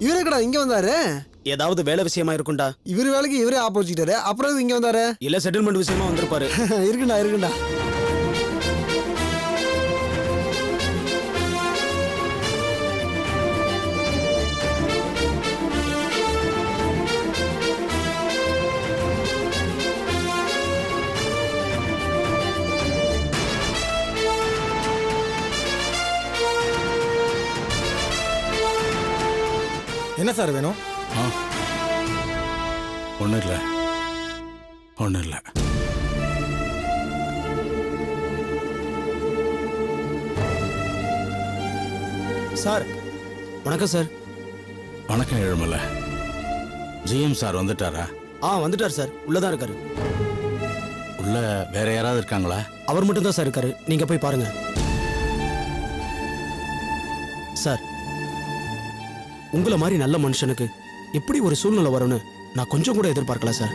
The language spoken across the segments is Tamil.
இவரே கடா இங்க வந்தாரு. ஏதாவது வேலை விஷயமா இருக்கும்டா. இவர் வேலைக்கு இவரே ஆப்போசிட்டாரு. அப்புறம் இங்க வந்தாரு. இல்ல செட்டில்மெண்ட் விஷயமா வந்திருப்பாரு. இருக்குண்டா இருக்குண்டா. என்ன சார் வேணும்? ஒன்றும் இல்லை, ஒன்றும் இல்லை. சார் வணக்கம் சார். வணக்கம் எழுமலை. ஜிஎம் சார் வந்துட்டாரா? வந்துட்டார் சார். உள்ளதான் இருக்காரு. உள்ள வேற யாராவது இருக்காங்களா? அவர் மட்டும் தான் சார் இருக்காரு. நீங்க போய் பாருங்க சார். உங்களை மாதிரி நல்ல மனுஷனுக்கு எப்படி ஒரு சூழ்நிலை வரும்னு நான் கொஞ்சம் கூட எதிர்பார்க்கல சார்.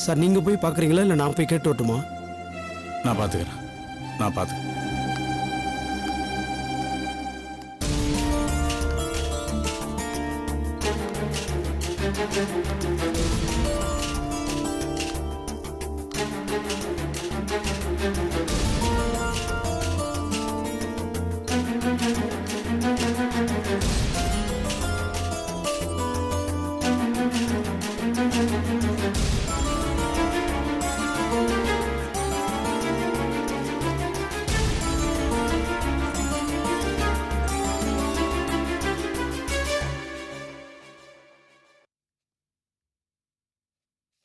சார் நீங்க போய் பாக்குறீங்களா இல்ல நான் போய் கேட்டு வரட்டுமா? நான் பாத்துக்கிறேன், நான் பாத்துக்கிறேன்.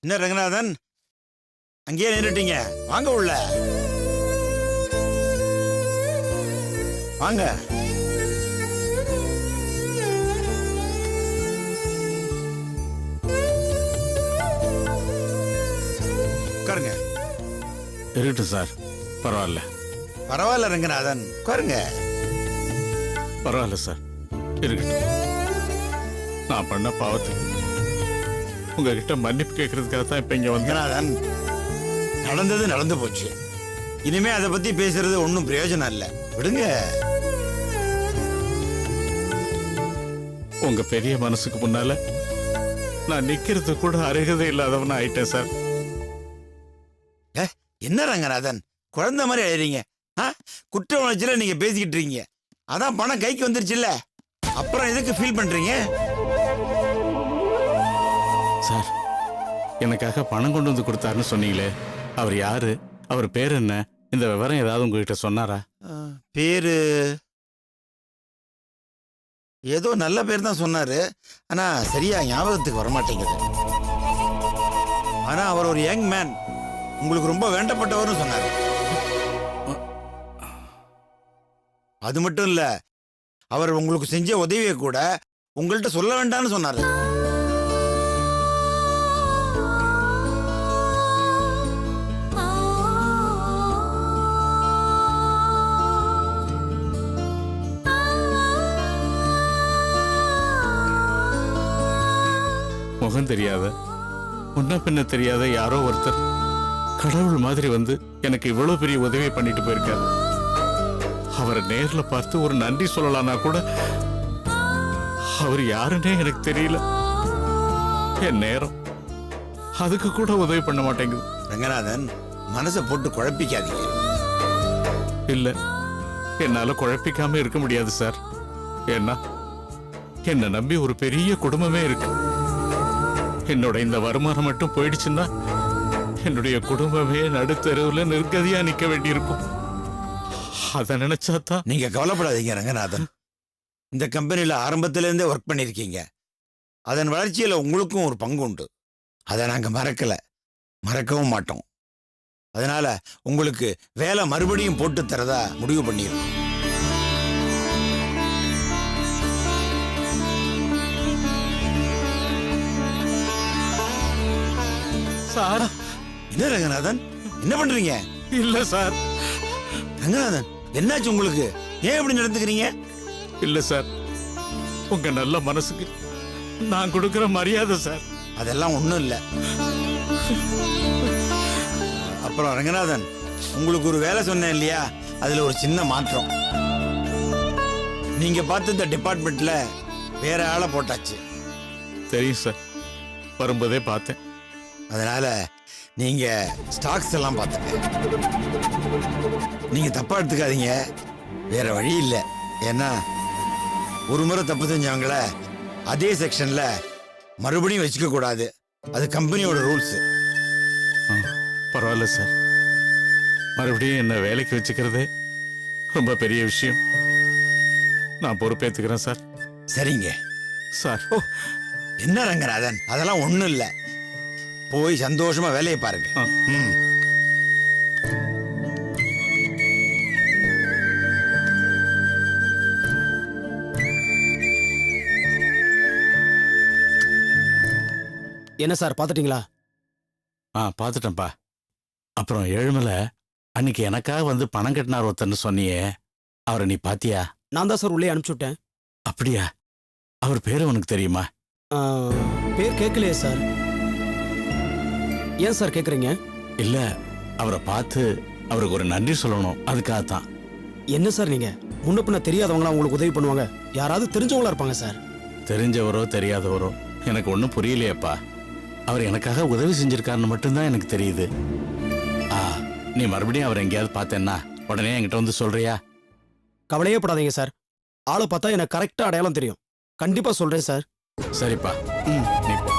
என்ன ரங்கநாதன், அங்கேயே நின்றுட்டீங்க? வாங்க உள்ள வாங்க. உட்காருங்க. இருக்கட்டும் சார், பரவாயில்ல. பரவாயில்ல ரங்கநாதன், உட்காருங்க. பரவாயில்ல சார், இருக்கட்டும். நான் பண்ண பாவத்துக்கு உங்ககிட்ட மன்னிப்பு கேட்கறதுக்காக தான் இப்ப இங்க வந்து. ரங்கநாதன், நடந்தது நடந்து போச்சு. இனிமே அதை பத்தி பேசுறது ஒன்றும் பிரயோஜனம் இல்லை, விடுங்க. உங்க பெரிய மனசுக்கு முன்னால நான் நிக்கிறது கூட அருகதை இல்லாதவனா ஆயிட்டேன் சார். என்ன ரங்கநாதன் குழந்தை மாதிரி எழுறீங்க? குற்ற உணர்ச்சியில நீங்க பேசிக்கிட்டு இருக்கீங்க. அதான் பணம் கைக்கு வந்துருச்சுல்ல, அப்புறம் எதுக்கு ஃபீல் பண்றீங்க? சார், எனக்காக பணம் கொண்டு வந்து கொடுத்தாருன்னு சொன்னீங்களே, அவர் யாரு, அவர் பேர் என்ன, இந்த விவரம் ஏதாவது உங்ககிட்ட சொன்னாரா? பேரு ஏதோ நல்ல பேர் தான் சொன்னாரு, ஆனா சரியா ஞாபகத்துக்கு வரமாட்டேங்குது. ஆனா அவர் ஒரு யங் மேன், உங்களுக்கு ரொம்ப வேண்டப்பட்டவர்னு சொன்னாரு. அது மட்டும் இல்ல, அவர் உங்களுக்கு செஞ்ச உதவியை கூட உங்கள்கிட்ட சொல்ல வேண்டாம்னு சொன்னாரு. முகம் தெரியாத, முன்ன பின்ன தெரியாத யாரோ ஒருத்தர் கடவுள் மாதிரி வந்து எனக்கு இவ்வளவு பெரிய உதவி பண்ணிட்டு போயிருக்காரு. அவரை நேர்ல பார்த்து ஒரு நன்றி சொல்லலாம்னா கூட அவர் யாருன்னே எனக்கு தெரியல. என் நேரம் அதுக்கு கூட உதவி பண்ண மாட்டேங்குது. ரங்கநாதன், மனசை போட்டு குழப்பிக்காதீங்க. இல்ல, என்னால குழப்பிக்காம இருக்க முடியாது சார். ஏன்னா என்ன நம்பி ஒரு பெரிய குடும்பமே இருக்கு. என்னோட இந்த வருமானம் மட்டும் போயிடுச்சுன்னா என்னுடைய குடும்பமே நடுத்தெருவுல நிர்கதியா நிக்க வேண்டியிருக்கும். அத நினைச்சாதான். நீங்க கவலைப்படாதீங்க ரங்கநாதன். இந்த கம்பெனியில ஆரம்பத்துல இருந்தே ஒர்க் பண்ணிருக்கீங்க. அதன் வளர்ச்சியில உங்களுக்கும் ஒரு பங்கு உண்டு. அதை நாங்க மறக்கவும் மாட்டோம். அதனால உங்களுக்கு வேலை மறுபடியும் போட்டு தரதா முடிவு பண்ணிருக்கோம். சார் என்ன ரங்கநாதன், என்ன பண்றீங்க? இல்ல சார், ரங்கநாதன், என்னாச்சு உங்களுக்கு? ஏன் இப்படி நடந்துக்கிறீங்க? இல்ல சார், உங்க நல்ல மனசுக்கு நான் கொடுக்கிற மரியாதை சார். அதெல்லாம் ஒண்ணும் இல்ல. அப்புறம் ரங்கநாதன், உங்களுக்கு ஒரு வேலை சொன்னேன் இல்லையா, அதுல ஒரு சின்ன மாற்றம். நீங்க பார்த்த இந்த டிபார்ட்மெண்ட்ல வேற ஆளை போட்டாச்சு. தெரியும் சார், வரும்போதே பார்த்தேன். அதனால நீங்க ஸ்டாக்ஸ் எல்லாம் பார்த்துக்க. நீங்க தப்பா எடுத்துக்காதீங்க, வேற வழி இல்லை. ஏன்னா ஒரு முறை தப்பு செஞ்சவங்கள அதே செக்ஷன்ல மறுபடியும் வச்சுக்க கூடாது. அது கம்பெனியோட ரூல்ஸ். பரவாயில்ல சார், மறுபடியும் என்ன வேலைக்கு வச்சுக்கிறதே ரொம்ப பெரிய விஷயம். நான் பொறுப்பேற்றுக்கிறேன் சார். சரிங்க சார். என்ன ரங்கநாதன், அதெல்லாம் ஒண்ணும் இல்லை. போய் சந்தோஷமா வேலையை பாருங்க. ம். என்ன சார் பாத்துட்டீங்களா? பார்த்துட்டேன்ப்பா. அப்புறம் ஏழுமலை அன்னைக்கு எனக்காக வந்து பணம் கட்டினார் ஒருத்தன்னு சொன்னியே, அவரை நீ பாத்தியா? நான் தான் சார் உள்ளே அனுப்பிச்சு விட்டேன். அப்படியா? அவர் பேரு உனக்கு தெரியுமா? ஆ, பேர் கேட்கலையே சார். ஏன் சார் கேக்குறீங்க? இல்ல, அவரை பார்த்து அவருக்கு ஒரு நன்றி சொல்லணும், அதுக்காகத்தான். என்ன சார் நீங்க முன்ன பின்ன தெரியாதவங்களா உங்களுக்கு உதவி பண்ணுவாங்க? யாராவது தெரிஞ்சவங்களா இருப்பாங்க சார். தெரிஞ்சவரோ தெரியாதவரோ எனக்கு ஒன்றும் புரியலையேப்பா. அவர் எனக்காக உதவி செஞ்சிருக்காருன்னு மட்டும்தான் எனக்கு தெரியுது. நீ மறுபடியும் அவர் எங்கேயாவது பார்த்தேன்னா உடனே என்கிட்ட வந்து சொல்றியா? கவலையே படாதீங்க சார். ஆளை பார்த்தா எனக்கு கரெக்டா அடையாளம் தெரியும். கண்டிப்பா சொல்றேன் சார். சரிப்பா. நீ போ.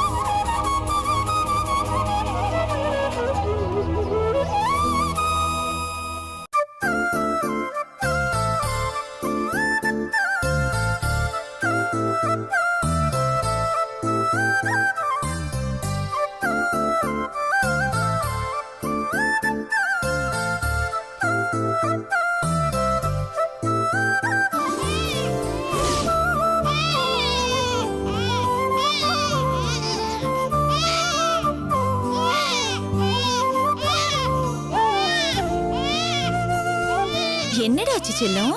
என்னடா ஆச்சு செல்லம்?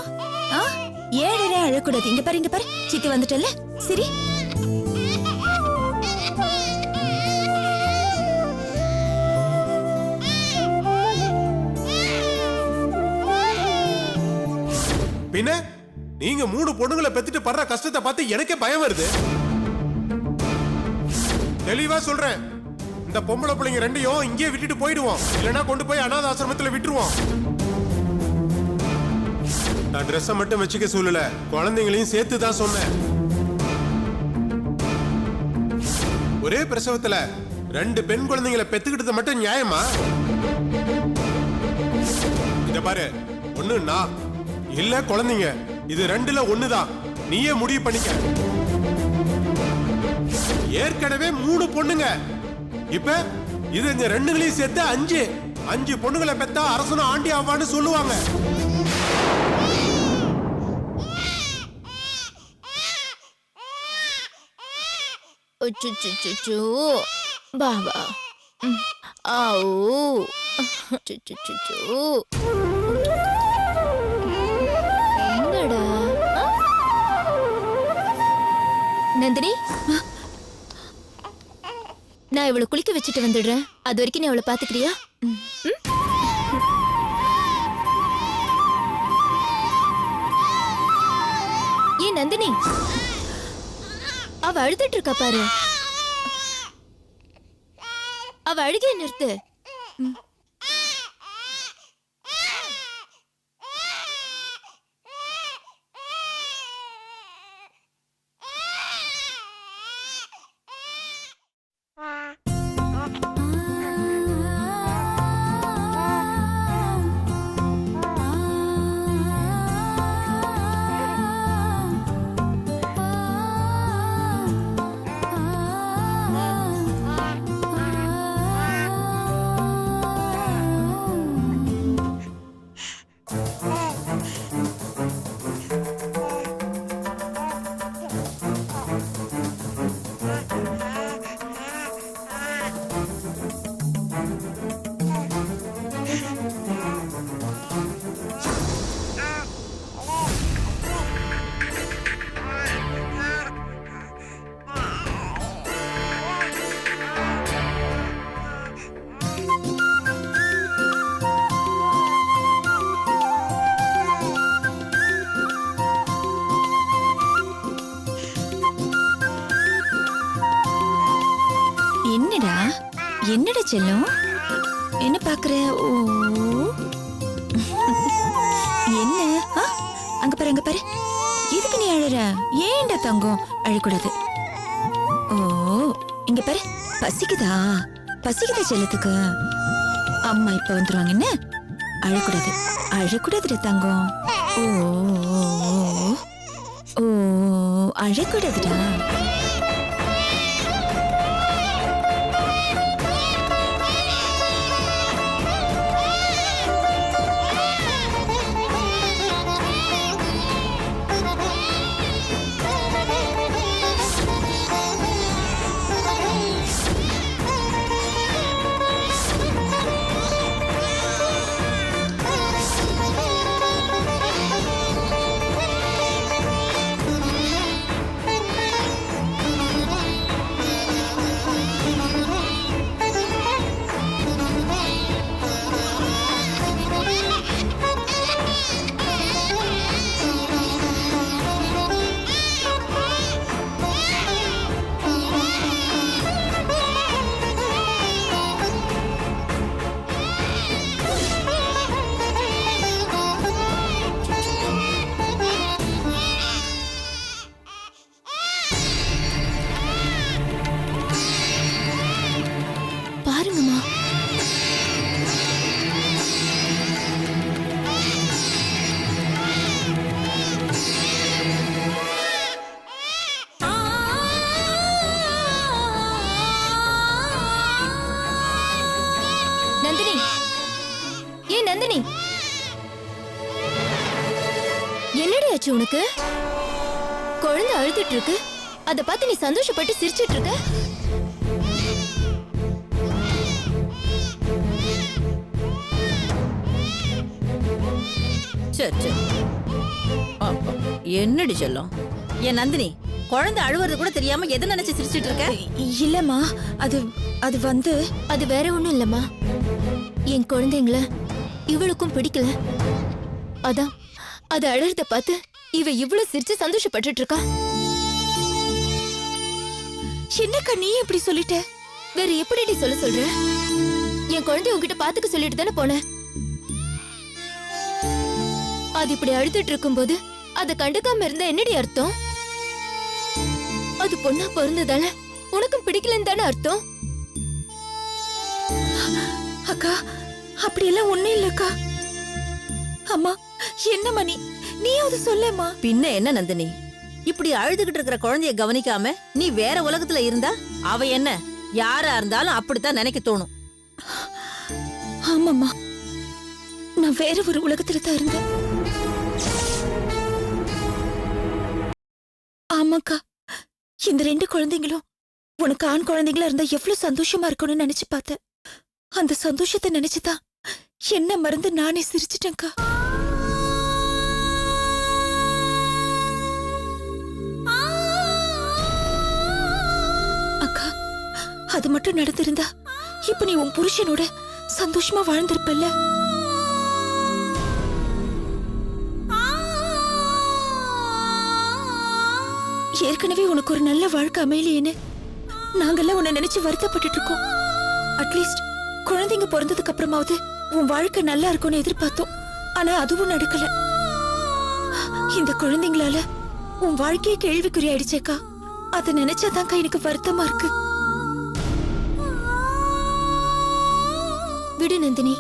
ஏழரை அழக்கூடாது. இங்க பாரு, இங்க பாரு, சித்தி வந்துட்டல. சரி, பின்ன நீங்க 3 பொண்ணுங்களை பெத்துட்டு படுற கஷ்டத்தை பார்த்து எனக்கே பயம் வருது. தெளிவா சொல்றேன், இந்த பொம்பளை பிள்ளைங்க ரெண்டையும் இங்கே விட்டுட்டு போயிடுவோம், இல்லைன்னா கொண்டு போய் அனாத ஆசிரமத்துல விட்டுருவோம். நான் ட்ரெஸ்ஸை மட்டும் வச்சுக்க சொல்லல, குழந்தைங்களையும் சேர்த்து தான் சொன்னேன். ஒரே பிரசவத்துல 2 பெண் குழந்தைங்களை பெத்துக்கிட்டது மட்டும் நியாயமா? இத பாரு, ஒண்ணு நான் இல்ல குழந்தைங்க, இது 2ல ஒண்ணுதான். நீயே முடிவு பண்ணிக்க. ஏற்கனவே 3 பொண்ணுங்க, இப்ப இது இந்த 2களையும் சேர்த்து 5 பொண்ணுங்களை பெத்தா அரசனும் ஆண்டி ஆவான்னு சொல்லுவாங்க. பாபா, ஆவ், என்னடா நந்தினி, நான் இவளை குளிக்க வச்சுட்டு வந்துடுறேன். அது வரைக்கும் நீ அவளை பாத்துக்கிறியா? ஏன் நந்தினி, அவ அழுதுட்டு இருக்கா பாரு. அவ அழுகைய நிறுத்து. என்னடா என்னடா செல்லம் என்ன பாக்குற ஓ என்ன ஆ? அங்க பாரு அங்க பாரு எதுக்கு நீ அழற ஏன்டா தங்கம் அழக்கூடாது ஓ இங்க பாரு பசிக்குதா பசிக்குதா செல்லத்துக்கு அம்மா இப்ப வந்துருவாங்க என்ன அழக்கூடாது அழக்கூடாதுடா தங்கம் ஓ ஓ அழக்கூடாதுடா பாருங்கம்மா நந்தினி ஏன் நந்தினி என்னடி ஆச்சு உனக்கு குழந்தை அழுதுட்டு இருக்கு அத பார்த்து நீ சந்தோஷப்பட்டு சிரிச்சிட்டு இருக்க சரி சரி அப்பா, என்னடி சொல்லும் என் நந்தினி குழந்தை அழுவுறது கூட தெரியாம எதை நினைச்சு சிரிச்சிட்டு இருக்க இல்லம்மா அது அது வந்து அது வேற ஒண்ணும் இல்லம்மா என் குழந்தைங்கள இவளுக்கும் பிடிக்கல அதான் அது அழறத பார்த்து இவ இவ்வளவு சிரிச்சு சந்தோஷப்பட்டுட்டு இருக்கா என்னக்கா நீ எப்படி சொல்லிட்ட வேற எப்படி சொல்ல சொல்ற என் குழந்தை உன்கிட்ட பாத்துக்க சொல்லிட்டு தானே போன அது இப்படி அழுதுட்டு இருக்கும்போது அத கண்டுக்காம இருந்தா என்னடி அர்த்தம் அது பொண்ணா பிறந்ததால உனக்கும் பிடிக்கலன்னு தானே அர்த்தம் அக்கா அப்படியெல்லாம் ஒண்ணும் இல்லக்கா அம்மா என்னம்மா நீயாவது சொல்லம்மா பின்ன என்ன நந்தினி இப்படி அழுதுகிட்டு இருக்கிற குழந்தைய கவனிக்காம நீ வேற உலகத்துல இருந்தா அவ என்ன யாரா இருந்தாலும் அப்படித்தான் நினைக்க தோணும் ஆமாம்மா நான் வேற ஒரு உலகத்துல தான் இருந்தேன் ஆமாக்கா இந்த 2 குழந்தைங்களும் உனக்கு ஆண் குழந்தைங்களா இருந்தா எவ்வளவு சந்தோஷமா இருக்கும்னு நினைச்சு பார்த்தேன் அந்த சந்தோஷத்தை நினைச்சுதான் என்ன மறந்து நானே சிரிச்சிட்டேன்க்கா அக்கா அது மட்டும் நடந்திருந்தா இப்ப நீ உன் புருஷனோட சந்தோஷமா வாழ்ந்திருப்பல்ல ஏற்கனவே உனக்கு ஒரு நல்ல வாழ்க்கை அமையலையேன்னு நாங்கெல்லாம் உன்னை நினைச்சு வருத்தப்பட்டு இருக்கோம் அட்லீஸ்ட் குழந்தைங்க பிறந்ததுக்கு அப்புறமாவது உன் வாழ்க்கை நல்லா இருக்கும்னு எதிர்பார்த்தோம் ஆனா அதுவும் நடக்கல இந்த குழந்தைங்களால உன் வாழ்க்கையே கேள்விக்குறி ஆயிடுச்சேக்கா அதை நினைச்சாதான்க்கா எனக்கு வருத்தமா இருக்கு விடு நந்தினி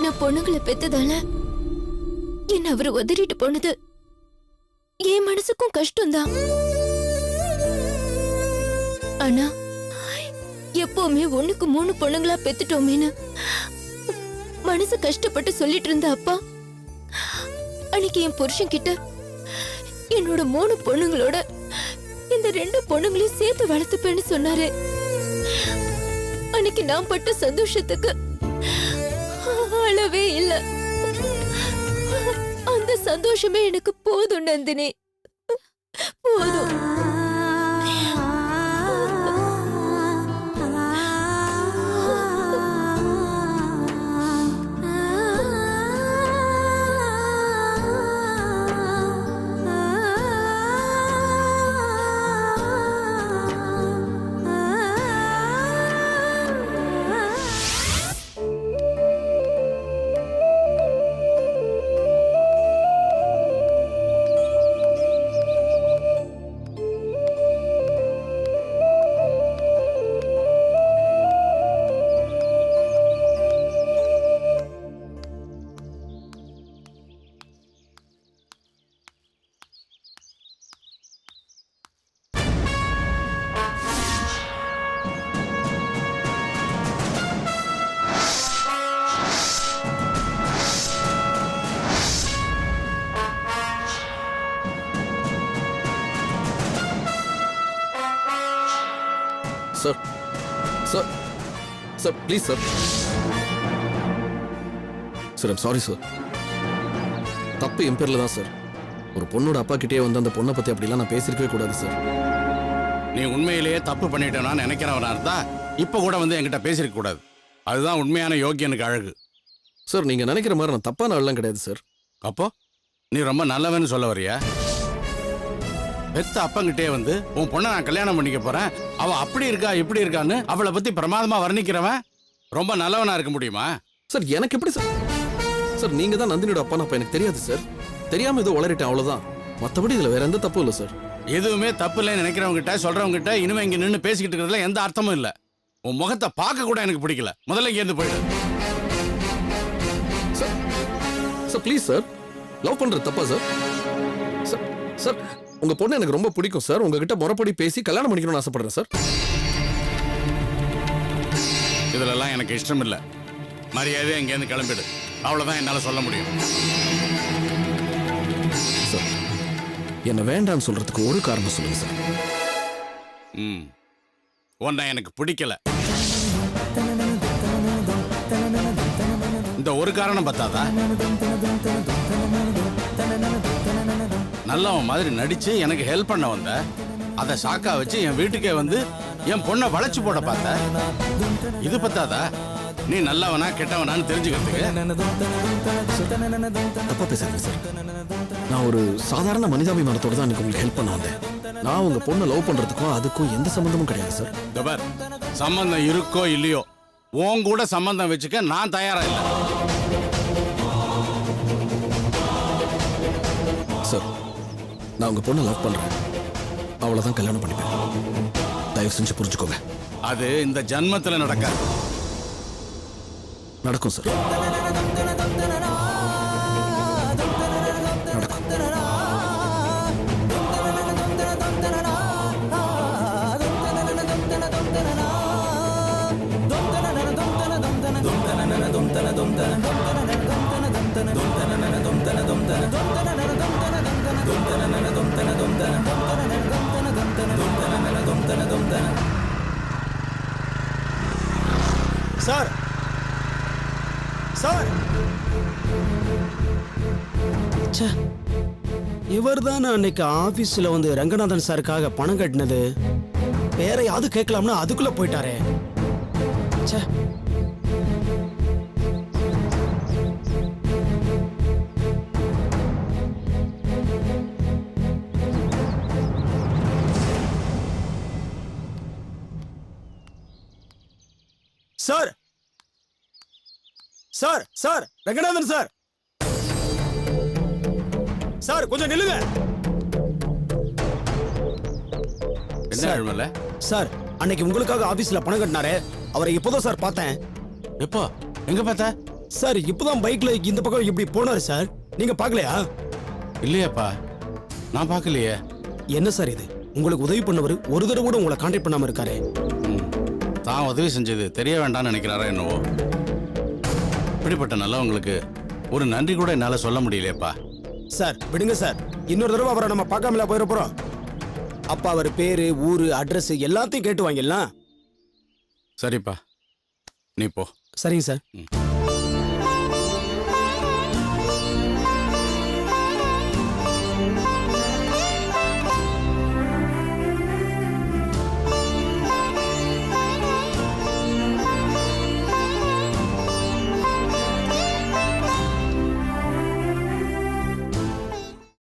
நான் பொண்ணுங்களை பெத்ததால என்ன அவரு உதறிட்டு போனது என் மனசுக்கும் கஷ்டம்தான் ஆனா எப்பவுமே 1க்கு 3 பொண்ணுங்களா பெத்துட்டோமேன்னு மனசு கஷ்டப்பட்டு சொல்லிட்டு இருந்த அப்பா அன்னைக்கு என் புருஷன் கிட்ட என்னோட 3 பொண்ணுங்களோட இந்த 2 பொண்ணுங்களையும் சேர்த்து வளர்த்துப்பேன்னு சொன்னாரு அன்னைக்கு நான் பட்ட சந்தோஷத்துக்கு அளவே இல்ல அந்த சந்தோஷமே எனக்கு போதும் நந்தினி போதும் sir sir sir please sir sir I'm sorry sir. தப்பு என் பேர்ல தான் சார். ஒரு பொண்ணோட அப்பா கிட்டே வந்து அந்த பொண்ணை பத்தி அப்படிலாம் நான் பேசியிருக்கவே கூடாது சார். நீ உண்மையிலேயே தப்பு பண்ணிட்டேன்னா நினைக்கிறவனா இருந்தா இப்ப கூட வந்து என்கிட்ட பேசிருக்க கூடாது. அதுதான் உண்மையான யோக்கியனுக்கு அழகு. சார் நீங்க நினைக்கிற மாதிரி நான் தப்பான ஆள்லாம் கிடையாது சார். அப்போ நீ ரொம்ப நல்லவன்னு சொல்ல வரியா? பெத்த அப்பங்கிட்டே வந்து உன் பொண்ணை நான் கல்யாணம் பண்ணிக்க போறேன், அவ அப்படி இருக்கா இப்படி இருக்கான்னு அவளை பத்தி பிரமாதமா வர்ணிக்கிறவன் ரொம்ப நல்லவனா இருக்க முடியுமா? சார் எனக்கு எப்படி சார்? சார் நீங்க தான் நந்தினியோட அப்பா, அப்ப எனக்கு தெரியாது சார். தெரியாம ஏதோ உளறிட்டேன் அவ்வளவுதான். மற்றபடி இதுல வேற எந்த தப்பும் இல்லை சார். எதுவுமே தப்பு இல்லைன்னு நினைக்கிறவங்க கிட்ட சொல்றவங்க கிட்ட இனிமே இங்க நின்று பேசிக்கிட்டு இருக்கிறதுல எந்த அர்த்தமும் இல்ல. உன் முகத்தை பார்க்க கூட எனக்கு பிடிக்கல. முதல்ல இங்க இருந்து போயிடு. Sir sir please sir. Love பண்றது தப்பா சார்? சார் சார் உங்க பொண்ணு எனக்கு ரொம்ப பிடிக்கும் சார். உங்ககிட்ட முறைப்படி பேசி கல்யாணம் பண்ணிக்கணும்னு ஆசைப்படுறேன் சார். இதுலலாம் எனக்கு இஷ்டம் இல்ல. மரியாதையா இங்க இருந்து கிளம்பிடு. அவ்வளவுதான் என்னால சொல்ல முடியும். சார் என்ன வேண்டாம்னு சொல்றதுக்கு ஒரு காரணம் சொல்லுங்க சார். உன்னை எனக்கு பிடிக்கல. இந்த ஒரு காரணம் பத்தாதா? நல்லவன் மாதிரி நடிச்சு எனக்கு ஹெல்ப் பண்ண வந்த, அதை சாக்கா வச்சு என் வீட்டுக்கே வந்து என் பொண்ணை வளைச்சு போட பார்த்த. இது பத்தாதா? நீ நல்லவனா கெட்டவனான்னு தெரிஞ்சுக்கிறதுக்கு? தப்பா பேசுறீங்க சார். நான் ஒரு சாதாரண மனிதாபிமானத்தோட தான் எனக்கு உங்களுக்கு ஹெல்ப் பண்ண வந்தேன். நான் உங்க பொண்ணை லவ் பண்றதுக்கும் அதுக்கும் எந்த சம்பந்தமும் கிடையாது சார். தபர், சம்பந்தம் இருக்கோ இல்லையோ உன் கூட சம்பந்தம் வச்சுக்க நான் தயாரா இல்லை. சார் நான் உங்க பொண்ணை லவ் பண்றேன், அவ்வளவுதான் கல்யாணம் பண்ணிப்பேன். தயவு செஞ்சு புரிஞ்சுக்கோங்க. அது இந்த ஜன்மத்துல நடக்காது. நடக்கும் சார், நடக்கும். சார் சார் இவர் தான் அன்னைக்கு ஆபீஸ்ல வந்து ரங்கநாதன் சாருக்காக பணம் கட்டினது. வேற யாவது கேட்கலாம்னா அதுக்குள்ள போயிட்டாரே. ச்சே. Sir sir sir Ranganathan sir sir கொஞ்சம் நில்லுங்க. என்ன அழுமல? சார் அன்னைக்கு உங்களுக்காக ஆபீஸ்ல பணம் கட்டினாரே, அவரை இப்போதான் சார் பார்த்தேன். எப்போ? எங்க பார்த்த? சார் இப்போதான் பைக்ல இந்த பக்கம் இப்படி போனாரு சார். நீங்க பார்க்கலையா? இல்லையாப்பா, நான் பார்க்கலையே. என்ன சார் இது? உங்களுக்கு உதவி பண்ணவர் ஒரு தடவை கூட உங்களை கான்டாக்ட் பண்ணாம இருக்காரு. தான் உதவி செஞ்சது தெரிய வேண்டாம்னு நினைக்கிறாரா என்னவோ. இப்படிப்பட்ட நல்லவங்களுக்கு ஒரு நன்றி கூட என்னால சொல்ல முடியலையப்பா. சார் விடுங்க சார், இன்னொரு தடவை அவரை நம்ம பார்க்காமல போயிட போறோம். அப்பா அவர் பேரு ஊரு அட்ரஸ் எல்லாத்தையும் கேட்டு வாங்கிடலாம். சரிப்பா, நீ போ. சரிங்க சார்.